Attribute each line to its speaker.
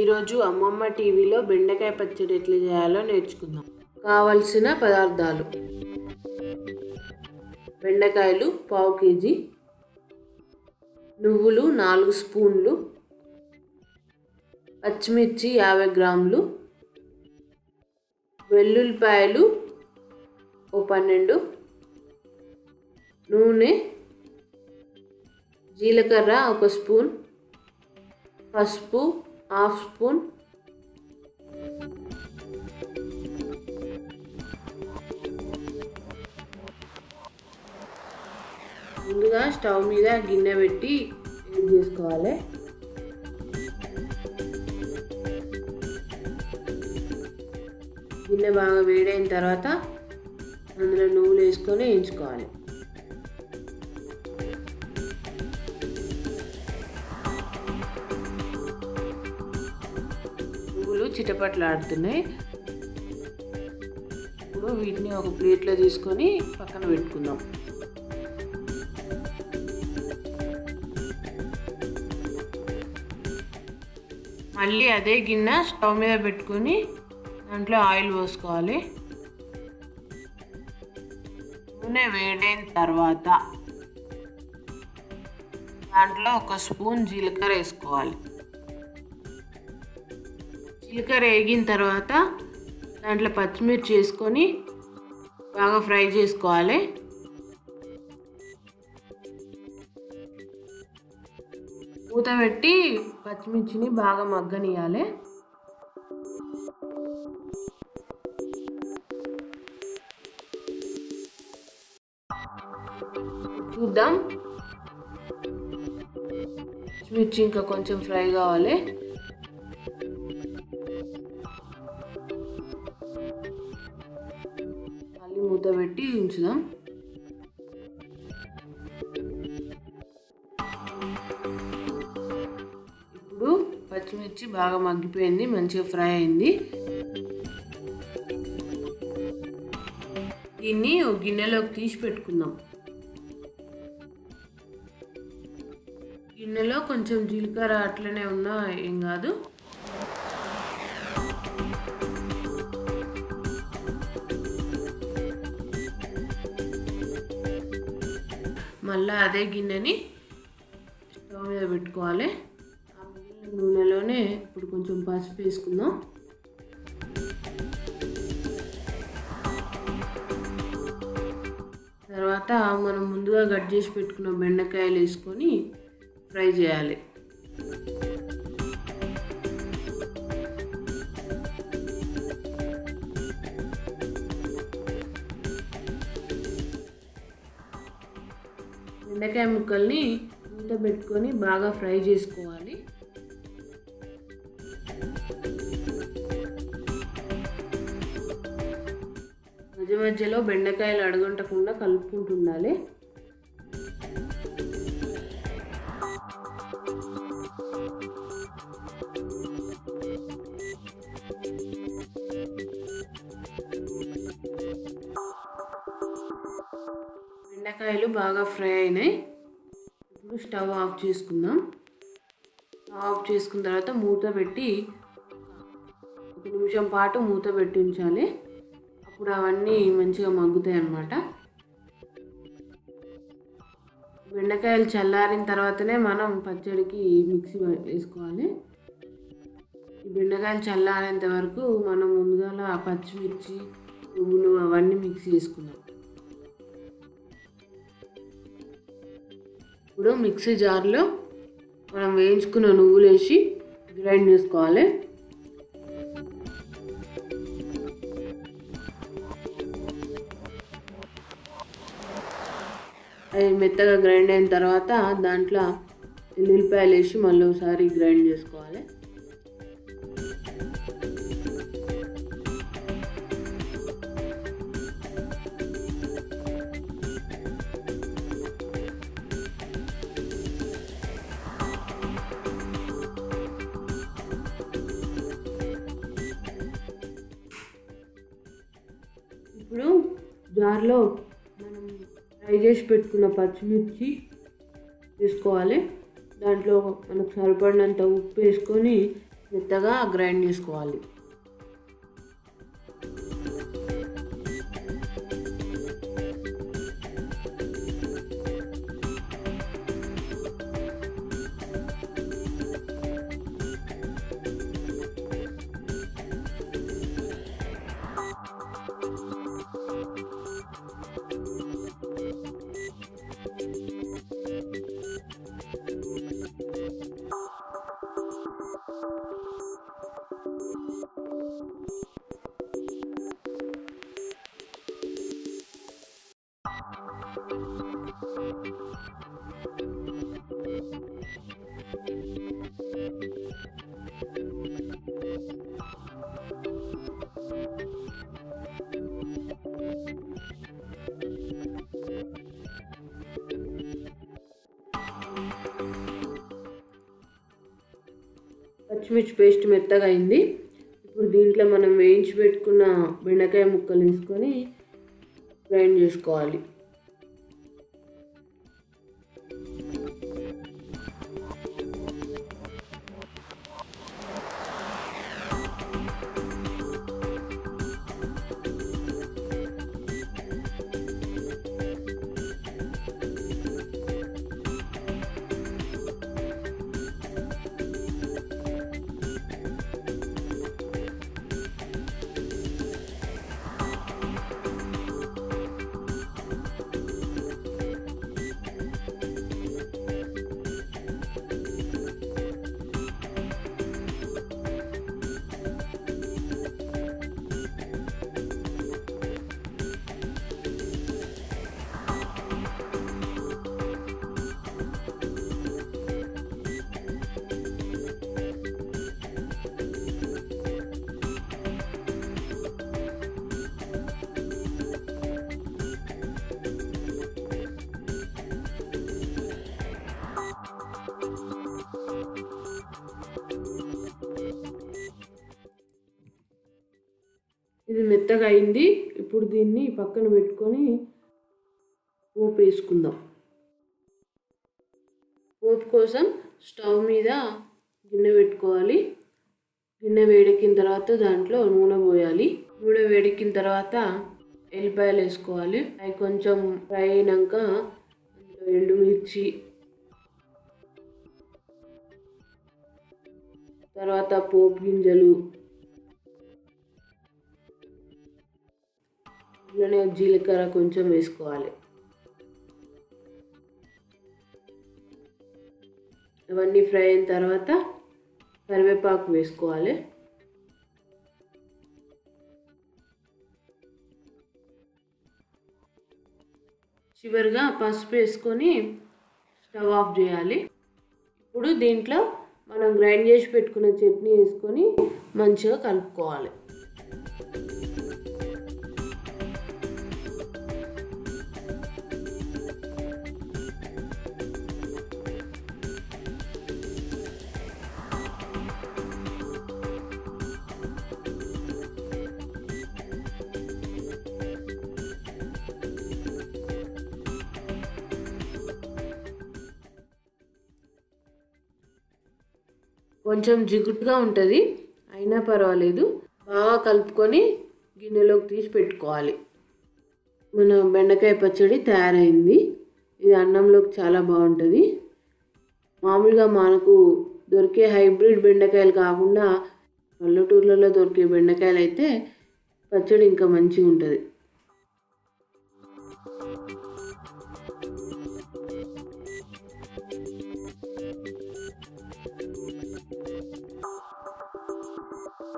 Speaker 1: ఈరోజు అమ్మమ్మ టీవీలో బెండకాయ పచ్చడి ఎట్లా చేయాలో నేర్చుకుందాం. కావలసిన పదార్థాలు: బెండకాయలు పావు కేజీ, నువ్వులు 4 స్పూన్లు, పచ్చిమిర్చి 50 గ్రాములు, వెల్లుల్లిపాయలు 12, నూనె, జీలకర్ర 1 స్పూన్, పసుపు 1/2 స్పూన్, ముందుగా స్టవ్ మీద గిన్నె పెట్టి వేడి చేసుకోవాలి. గిన్నె బాగా వేడైన తర్వాత అందులో నువ్వులు వేసుకొని వేయించుకోవాలి. నువ్వులు చిటపట్లాడుతున్నాయి. ఇప్పుడు వీటిని ఒక ప్లేట్లో తీసుకొని పక్కన పెట్టుకుందాం. మళ్ళీ అదే గిన్నె స్టవ్ మీద పెట్టుకొని దాంట్లో ఆయిల్ పోసుకోవాలి. నూనె వేడైన తర్వాత దాంట్లో 1 స్పూన్ జీలకర్ర వేసుకోవాలి. జీలకర్ర వేగిన తర్వాత దాంట్లో పచ్చిమిర్చి వేసుకొని బాగా ఫ్రై చేసుకోవాలి. మూత పెట్టి పచ్చిమిర్చిని బాగా మగ్గనియాలి. చూద్దాం, పచ్చిమిర్చి ఇంకా కొంచెం ఫ్రై కావాలి. మళ్ళీ మూత పెట్టి ఉంచుదాం. ఇప్పుడు పచ్చిమిర్చి బాగా మగ్గిపోయింది, మంచిగా ఫ్రై అయింది. దీన్ని ఒక గిన్నెలోకి తీసి పెట్టుకుందాం. గిన్నెలో కొంచెం జీలకర్ర అట్లనే ఉన్నా ఏం కాదు. మళ్ళీ అదే గిన్నెని స్టవ్ మీద పెట్టుకోవాలి. ఆ మిగిలిన నూనెలోనే ఇప్పుడు కొంచెం పసుపు వేసుకుందాం. తర్వాత మనం ముందుగా కట్ చేసి పెట్టుకున్న బెండకాయలు వేసుకొని ఫ్రై చేయాలి. బెండకాయ ముక్కల్ని మూత పెట్టుకొని బాగా ఫ్రై చేసుకోవాలి. మధ్య మధ్యలో బెండకాయలు అడుగంటకుండా కలుపుకుంటుండాలి. బెండకాయలు బాగా ఫ్రై అయినాయి. ఇప్పుడు స్టవ్ ఆఫ్ చేసుకుందాం. ఆఫ్ చేసుకున్న తర్వాత మూత పెట్టి 1 నిమిషం పాటు మూత పెట్టి ఉంచాలి. అప్పుడు అవన్నీ మంచిగా మగ్గుతాయి అన్నమాట. బెండకాయలు చల్లారిన తర్వాతనే మనం పచ్చడికి మిక్సీ వేసుకోవాలి. ఈ బెండకాయలు చల్లారేంత వరకు మనం ముందుగా పచ్చిమిర్చి, నువ్వులు అవన్నీ మిక్సీ వేసుకుందాం. ఇప్పుడు మిక్సీ జార్లో మనం వేయించుకున్న నువ్వులు వేసి గ్రైండ్ చేసుకోవాలి. అవి మెత్తగా గ్రైండ్ అయిన తర్వాత దాంట్లో వెల్లుల్లిపాయలు వేసి మళ్ళీ ఒకసారి గ్రైండ్ చేసుకోవాలి. ఇప్పుడు జార్లో మనం ఫ్రై చేసి పెట్టుకున్న పచ్చిమిర్చి వేసుకోవాలి. దాంట్లో మనకు సరిపడినంత ఉప్పు వేసుకొని మెత్తగా గ్రైండ్ చేసుకోవాలి. పచ్చిమిర్చి పేస్ట్ మెత్తగా అయింది. ఇప్పుడు దీంట్లో మనం వేయించి పెట్టుకున్న బెండకాయ ముక్కలు వేసుకొని గ్రైండ్ చేసుకోవాలి. ఇది మెత్తగా అయింది. ఇప్పుడు దీన్ని పక్కన పెట్టుకొని పోపు వేసుకుందాం. పోపు కోసం స్టవ్ మీద గిన్నె పెట్టుకోవాలి. గిన్నె వేడెక్కిన తర్వాత దాంట్లో నూనె పోయాలి. నూనె వేడెక్కిన తర్వాత ఎల్లిపాయలు వేసుకోవాలి. అవి కొంచెం ఫ్రై అయినాక అందులో ఎండుమిర్చి, తర్వాత పోపు గింజలు, ఇలానే జీలకర్ర కొంచెం వేసుకోవాలి. అవన్నీ ఫ్రై అయిన తర్వాత కరివేపాకు వేసుకోవాలి. చివరిగా పసుపు వేసుకొని స్టవ్ ఆఫ్ చేయాలి. ఇప్పుడు దీంట్లో మనం గ్రైండ్ చేసి పెట్టుకున్న చట్నీ వేసుకొని మంచిగా కలుపుకోవాలి. కొంచెం జిగుటుగా ఉంటుంది, అయినా పర్వాలేదు. బాగా కలుపుకొని గిన్నెలోకి తీసి పెట్టుకోవాలి. మన బెండకాయ పచ్చడి తయారైంది. ఇది అన్నంలోకి చాలా బాగుంటుంది. మామూలుగా మనకు దొరికే హైబ్రిడ్ బెండకాయలు కాకుండా పల్లెటూర్లలో దొరికే బెండకాయలు అయితే పచ్చడి ఇంకా మంచిగా ఉంటుంది.